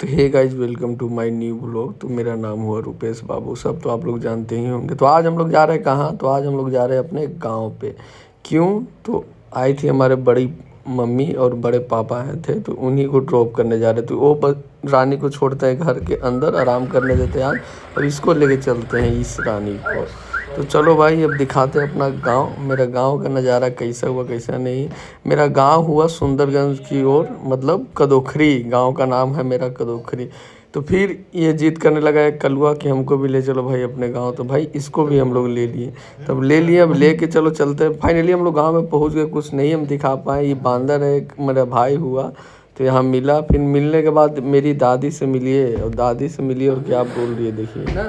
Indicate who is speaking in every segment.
Speaker 1: Hey guys, welcome to my new blog. तो मेरा नाम हुआ रुपेश बाबू, सब तो आप लोग जानते ही होंगे। तो आज हम लोग जा रहे हैं कहाँ? तो आज हम लोग जा रहे हैं अपने गांव पे। क्यों? तो आई थी हमारे बड़ी मम्मी और बड़े पापा आए थे, तो उन्हीं को ड्रॉप करने जा रहे थे। वो बस रानी को छोड़ते हैं घर के अंदर, आराम करने देते हैं आज, और इसको लेके चलते हैं इस रानी को। तो चलो भाई, अब दिखाते हैं अपना गांव। मेरा गांव का नज़ारा कैसा हुआ कैसा नहीं। मेरा गांव हुआ सुंदरगंज की ओर, मतलब कदोखरी गांव का नाम है मेरा, कदोखरी। तो फिर ये जिद करने लगा है कलुआ कि हमको भी ले चलो भाई अपने गांव। तो भाई इसको भी हम लोग ले लिए, तब ले लिए, अब ले के चलो चलते हैं। फाइनली हम लोग गाँव में पहुँच गए। कुछ नहीं हम दिखा पाए। ये बांदर है एक, मेरा भाई हुआ, तो यहाँ मिला। फिर मिलने के बाद मेरी दादी से मिलिए, और दादी से मिलिए और क्या बोल रही है देखिए ना।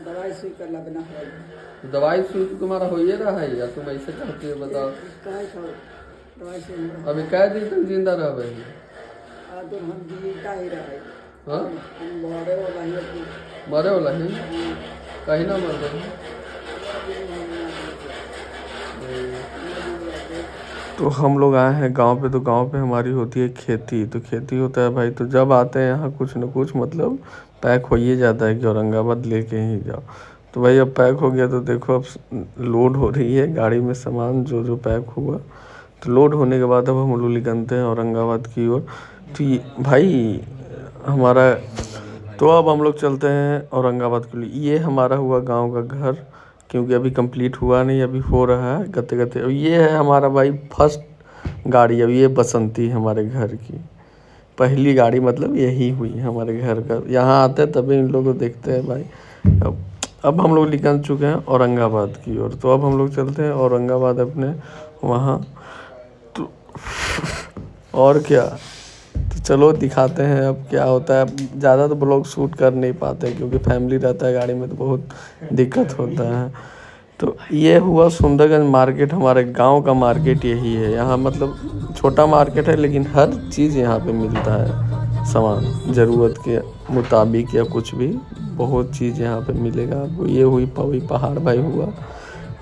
Speaker 2: दवाई सुई कर लगना है।
Speaker 1: दवाई सुई तुम्हारा हो ही रहा है या तुम ऐसे कहते हो? बताओ।
Speaker 2: दवाई से
Speaker 1: अभी कै दिन तक जिंदा रह भाई?
Speaker 2: तो हम जीता ही रहे।
Speaker 1: हाँ,
Speaker 2: मरे वाला ही
Speaker 1: मरे वाला ही कहीं ना मर रहे। तो हम लोग आए हैं गांव पे। तो गांव पे हमारी होती है खेती। तो खेती होता है भाई, तो जब आते हैं यहाँ कुछ न कुछ मतलब पैक हो ही जाता है कि औरंगाबाद लेके ही जाओ। तो भाई अब पैक हो गया, तो देखो अब लोड हो रही है गाड़ी में सामान जो जो पैक हुआ। तो लोड होने के बाद अब हम लोग निकलते हैं औरंगाबाद की ओर। तो भाई हमारा, तो अब हम लोग चलते हैं औरंगाबाद के लिए। ये हमारा हुआ गांव का घर, क्योंकि अभी कंप्लीट हुआ नहीं, अभी हो रहा है गते गते। और ये है हमारा भाई फर्स्ट गाड़ी। अब ये बसंती हमारे घर की पहली गाड़ी, मतलब यही हुई हमारे घर का। यहाँ आते हैं तभी इन लोगों को देखते हैं भाई। अब हम लोग निकल चुके हैं औरंगाबाद की ओर। तो अब हम लोग चलते हैं औरंगाबाद अपने वहाँ। तो और क्या, तो चलो दिखाते हैं अब क्या होता है। ज़्यादा तो ब्लॉग शूट कर नहीं पाते क्योंकि फैमिली रहता है गाड़ी में, तो बहुत दिक्कत होता है। तो ये हुआ सुंदरगंज मार्केट, हमारे गांव का मार्केट यही है। यहाँ मतलब छोटा मार्केट है, लेकिन हर चीज़ यहाँ पे मिलता है, सामान ज़रूरत के मुताबिक या कुछ भी, बहुत चीज़ यहाँ पे मिलेगा आपको। ये हुई पवी पहाड़ भाई हुआ,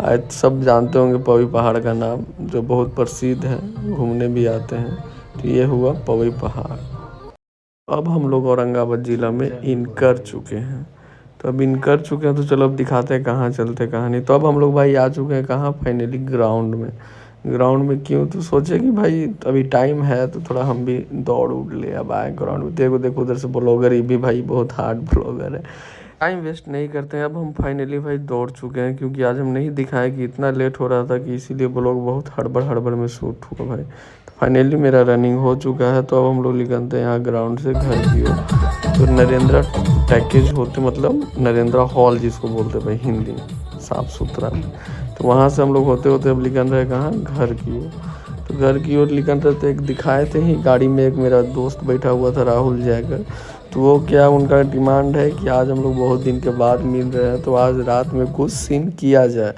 Speaker 1: आज सब जानते होंगे पवी पहाड़ का नाम, जो बहुत प्रसिद्ध है, घूमने भी आते हैं। तो ये हुआ पवी पहाड़। अब हम लोग औरंगाबाद ज़िला में इन कर चुके हैं। तो अब इन कर चुके हैं, तो चलो अब दिखाते हैं कहाँ चलते हैं कहाँ नहीं। तो अब हम लोग भाई आ चुके हैं कहाँ? फाइनली ग्राउंड में। ग्राउंड में क्यों? तो सोचे कि भाई अभी टाइम है तो थोड़ा हम भी दौड़ उड़ ले। अब आए ग्राउंड में। देखो उधर से ब्लॉगर, ये भी भाई बहुत हार्ड ब्लॉगर है। टाइम वेस्ट नहीं करते हैं। अब हम फाइनली भाई दौड़ चुके हैं, क्योंकि आज हम नहीं दिखाए कि इतना लेट हो रहा था, कि इसीलिए ब्लॉग बहुत हड़बड़ में शूट हुआ भाई। तो फाइनली मेरा रनिंग हो चुका है। तो अब हम लोग निकलते हैं यहाँ ग्राउंड से घर की ओर। तो नरेंद्र पैकेज होते, मतलब नरेंद्र हॉल जिसको बोलते भाई हिंदी साफ सुथरा। तो वहाँ से हम लोग होते होते अब निकल रहे कहाँ? घर की ओर। तो घर की ओर निकल रहे थे, एक दिखाए थे ही गाड़ी में, एक मेरा दोस्त बैठा हुआ था राहुल जैकर। तो वो क्या, उनका डिमांड है कि आज हम लोग बहुत दिन के बाद मिल रहे हैं, तो आज रात में कुछ सीन किया जाए।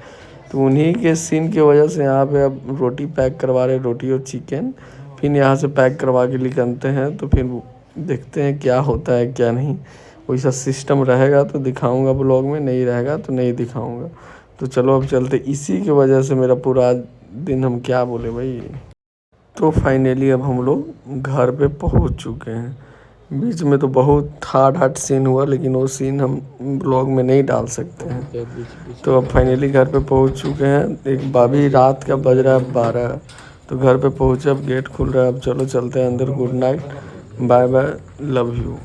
Speaker 1: तो उन्हीं के सीन की वजह से यहाँ पे अब रोटी पैक करवा रहे, रोटी और चिकन। फिर यहाँ से पैक करवा के निकलते हैं। तो फिर देखते हैं क्या होता है क्या नहीं। वैसा सिस्टम रहेगा तो दिखाऊंगा ब्लॉग में, नहीं रहेगा तो नहीं दिखाऊंगा। तो चलो अब चलते। इसी की वजह से मेरा पूरा दिन, हम क्या बोले भाई। तो फाइनली अब हम लोग घर पे पहुंच चुके हैं। बीच में तो बहुत हार्ड सीन हुआ, लेकिन वो सीन हम ब्लॉग में नहीं डाल सकते हैं। तो अब फाइनली घर पे पहुंच चुके हैं। एक बाबी रात का बज रहा है 12। तो घर पे पहुंचे, अब गेट खुल रहा है। अब चलो चलते हैं अंदर। Good night, bye bye, love you.